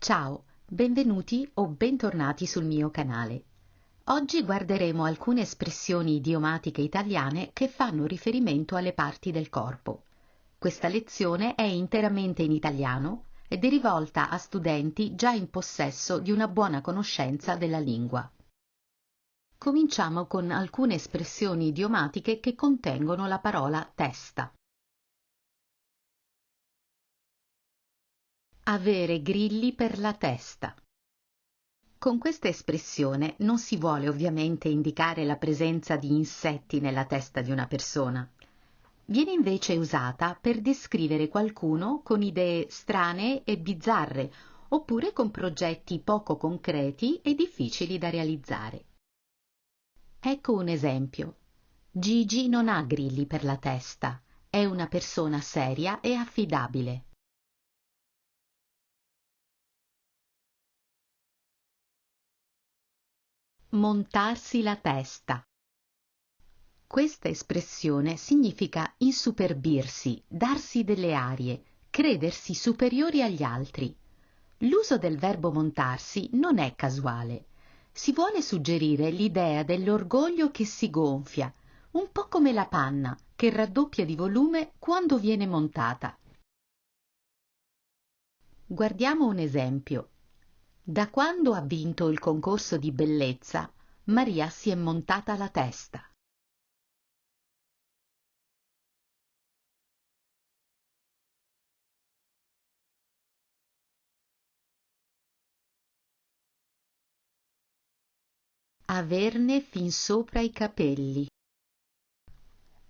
Ciao, benvenuti o bentornati sul mio canale. Oggi guarderemo alcune espressioni idiomatiche italiane che fanno riferimento alle parti del corpo. Questa lezione è interamente in italiano ed è rivolta a studenti già in possesso di una buona conoscenza della lingua. Cominciamo con alcune espressioni idiomatiche che contengono la parola testa. Avere grilli per la testa. Con questa espressione non si vuole ovviamente indicare la presenza di insetti nella testa di una persona. Viene invece usata per descrivere qualcuno con idee strane e bizzarre, oppure con progetti poco concreti e difficili da realizzare. Ecco un esempio. Gigi non ha grilli per la testa, è una persona seria e affidabile. Montarsi la testa. Questa espressione significa insuperbirsi, darsi delle arie, credersi superiori agli altri. L'uso del verbo montarsi non è casuale. Si vuole suggerire l'idea dell'orgoglio che si gonfia, un po' come la panna, che raddoppia di volume quando viene montata. Guardiamo un esempio. Da quando ha vinto il concorso di bellezza, Maria si è montata la testa. Averne fin sopra i capelli.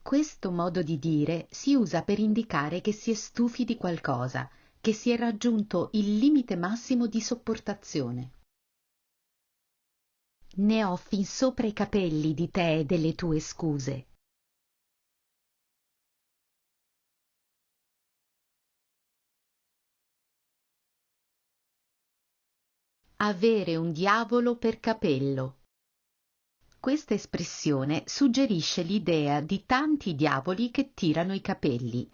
Questo modo di dire si usa per indicare che si è stufi di qualcosa, che si è raggiunto il limite massimo di sopportazione. Ne ho fin sopra i capelli di te e delle tue scuse. Avere un diavolo per capello. Questa espressione suggerisce l'idea di tanti diavoli che tirano i capelli.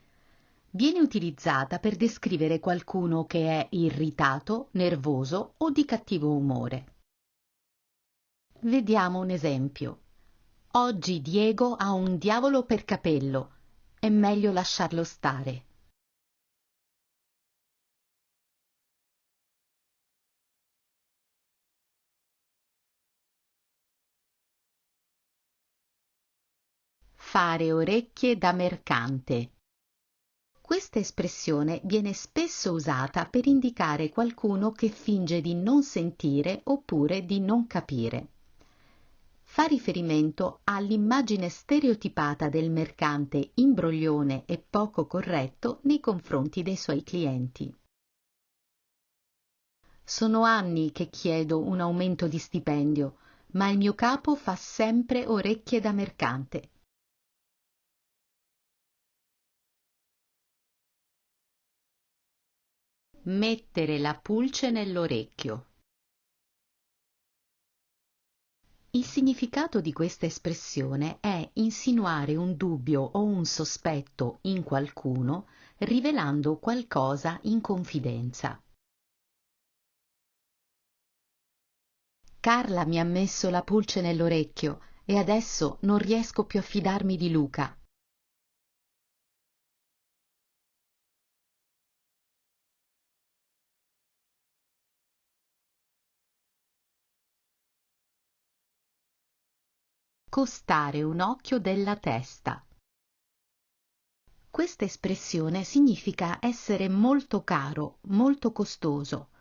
Viene utilizzata per descrivere qualcuno che è irritato, nervoso o di cattivo umore. Vediamo un esempio. Oggi Diego ha un diavolo per capello. È meglio lasciarlo stare. Fare orecchie da mercante. Questa espressione viene spesso usata per indicare qualcuno che finge di non sentire oppure di non capire. Fa riferimento all'immagine stereotipata del mercante imbroglione e poco corretto nei confronti dei suoi clienti. Sono anni che chiedo un aumento di stipendio, ma il mio capo fa sempre orecchie da mercante. Mettere la pulce nell'orecchio. Il significato di questa espressione è insinuare un dubbio o un sospetto in qualcuno, rivelando qualcosa in confidenza. Carla mi ha messo la pulce nell'orecchio e adesso non riesco più a fidarmi di Luca. Costare un occhio della testa. Questa espressione significa essere molto caro, molto costoso.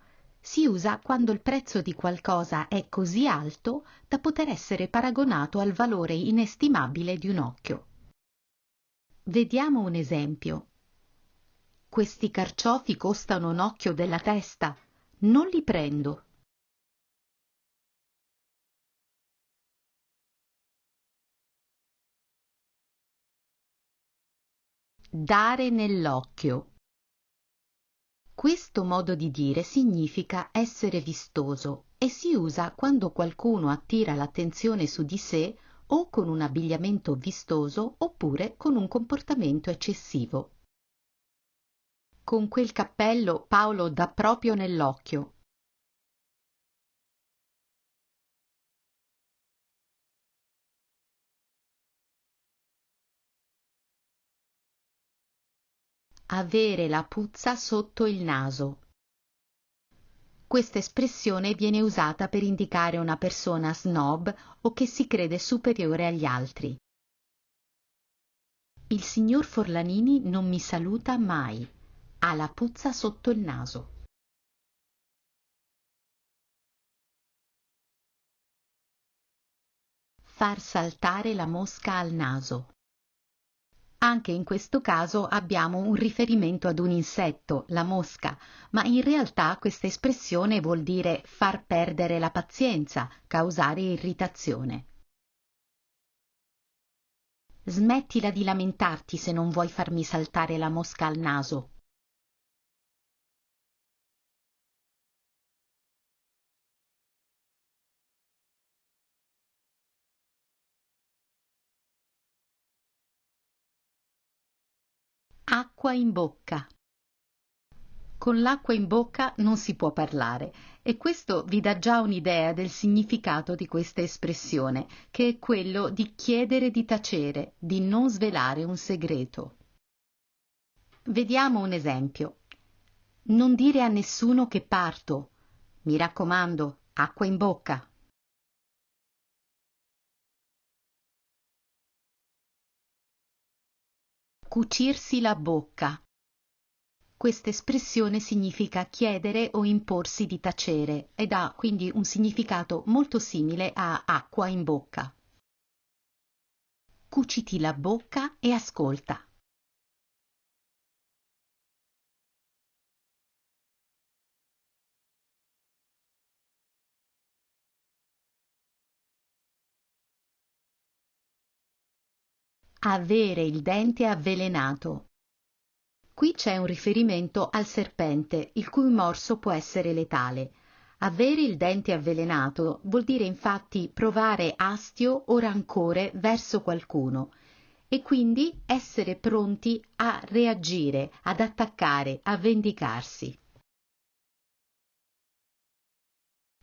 Si usa quando il prezzo di qualcosa è così alto da poter essere paragonato al valore inestimabile di un occhio. Vediamo un esempio. Questi carciofi costano un occhio della testa. Non li prendo. Dare nell'occhio. Questo modo di dire significa essere vistoso e si usa quando qualcuno attira l'attenzione su di sé o con un abbigliamento vistoso oppure con un comportamento eccessivo. Con quel cappello Paolo dà proprio nell'occhio. avere la puzza sotto il naso. Questa espressione viene usata per indicare una persona snob o che si crede superiore agli altri. Il signor Forlanini non mi saluta mai. Ha la puzza sotto il naso. Far saltare la mosca al naso. Anche in questo caso abbiamo un riferimento ad un insetto, la mosca, ma in realtà questa espressione vuol dire far perdere la pazienza, causare irritazione. Smettila di lamentarti se non vuoi farmi saltare la mosca al naso. Acqua in bocca. Con l'acqua in bocca non si può parlare e questo vi dà già un'idea del significato di questa espressione, che è quello di chiedere di tacere, di non svelare un segreto. Vediamo un esempio. Non dire a nessuno che parto. Mi raccomando, acqua in bocca. Cucirsi la bocca. Questa espressione significa chiedere o imporsi di tacere ed ha quindi un significato molto simile a acqua in bocca. Cuciti la bocca e ascolta. Avere il dente avvelenato. Qui c'è un riferimento al serpente, il cui morso può essere letale. Avere il dente avvelenato vuol dire infatti provare astio o rancore verso qualcuno e quindi essere pronti a reagire, ad attaccare, a vendicarsi.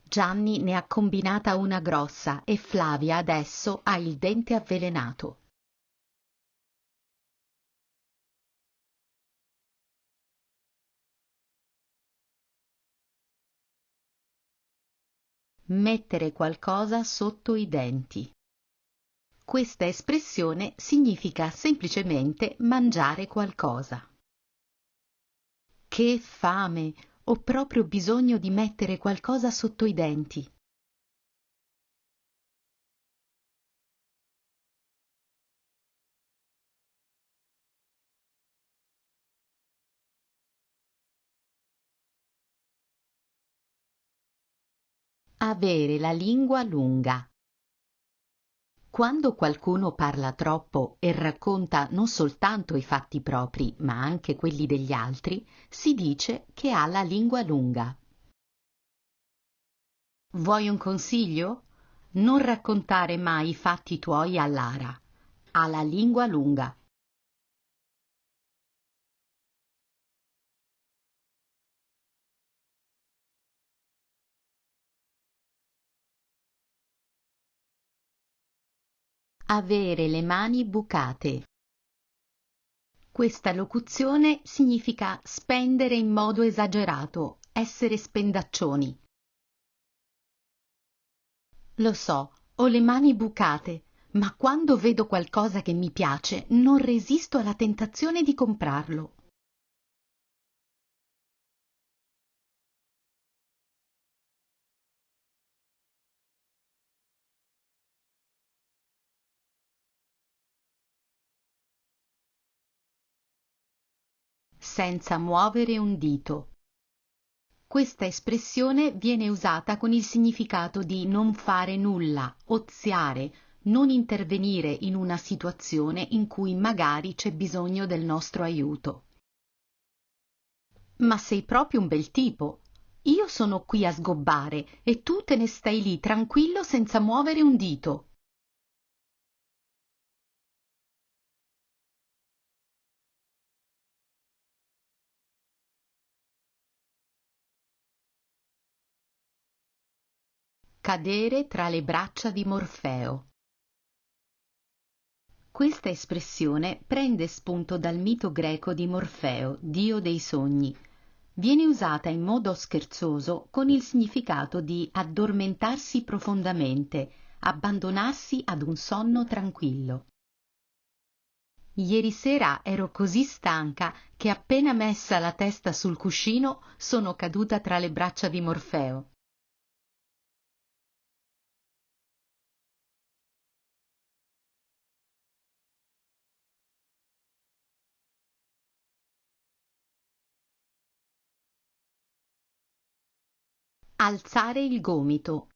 Gianni ne ha combinata una grossa e Flavia adesso ha il dente avvelenato. Mettere qualcosa sotto i denti. Questa espressione significa semplicemente mangiare qualcosa. Che fame! Ho proprio bisogno di mettere qualcosa sotto i denti. Avere la lingua lunga. Quando qualcuno parla troppo e racconta non soltanto i fatti propri, ma anche quelli degli altri, si dice che ha la lingua lunga. Vuoi un consiglio? Non raccontare mai i fatti tuoi a Lara. Ha la lingua lunga. Avere le mani bucate. Questa locuzione significa spendere in modo esagerato, essere spendaccioni. Lo so, ho le mani bucate, ma quando vedo qualcosa che mi piace non resisto alla tentazione di comprarlo. Senza muovere un dito. Questa espressione viene usata con il significato di non fare nulla, oziare, non intervenire in una situazione in cui magari c'è bisogno del nostro aiuto. Ma sei proprio un bel tipo. Io sono qui a sgobbare e tu te ne stai lì tranquillo senza muovere un dito. Cadere tra le braccia di Morfeo. Questa espressione prende spunto dal mito greco di Morfeo, dio dei sogni. Viene usata in modo scherzoso con il significato di addormentarsi profondamente, abbandonarsi ad un sonno tranquillo. Ieri sera ero così stanca che appena messa la testa sul cuscino sono caduta tra le braccia di Morfeo. Alzare il gomito.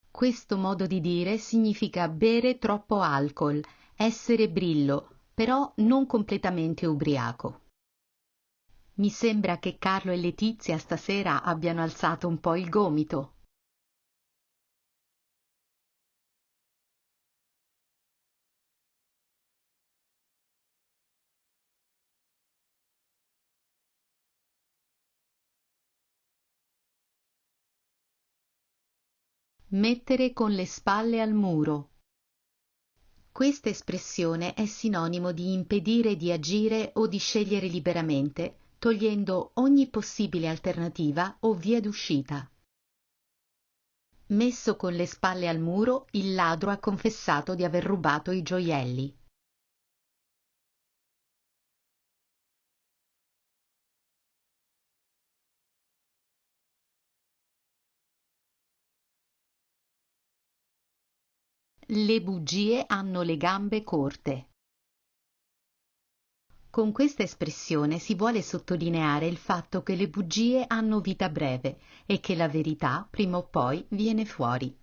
Questo modo di dire significa bere troppo alcol, essere brillo, però non completamente ubriaco. Mi sembra che Carlo e Letizia stasera abbiano alzato un po' il gomito. Mettere con le spalle al muro. Questa espressione è sinonimo di impedire di agire o di scegliere liberamente, togliendo ogni possibile alternativa o via d'uscita. Messo con le spalle al muro, il ladro ha confessato di aver rubato i gioielli. Le bugie hanno le gambe corte. Con questa espressione si vuole sottolineare il fatto che le bugie hanno vita breve e che la verità prima o poi viene fuori.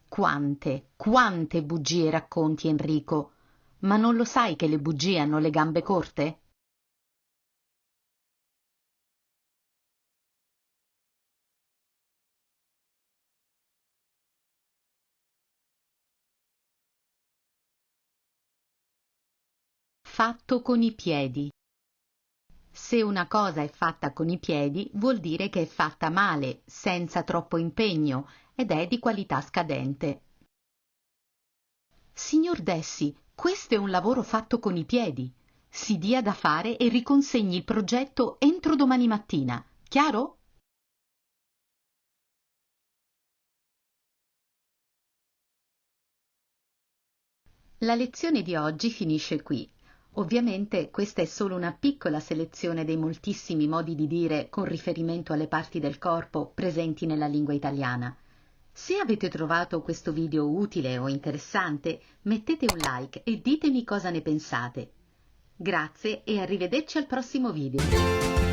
Quante bugie racconti, Enrico? Ma non lo sai che le bugie hanno le gambe corte? Fatto con i piedi. Se una cosa è fatta con i piedi, vuol dire che è fatta male, senza troppo impegno, ed è di qualità scadente. Signor Dessi, questo è un lavoro fatto con i piedi. Si dia da fare e riconsegni il progetto entro domani mattina. Chiaro? La lezione di oggi finisce qui. Ovviamente questa è solo una piccola selezione dei moltissimi modi di dire con riferimento alle parti del corpo presenti nella lingua italiana. Se avete trovato questo video utile o interessante, mettete un like e ditemi cosa ne pensate. Grazie e arrivederci al prossimo video.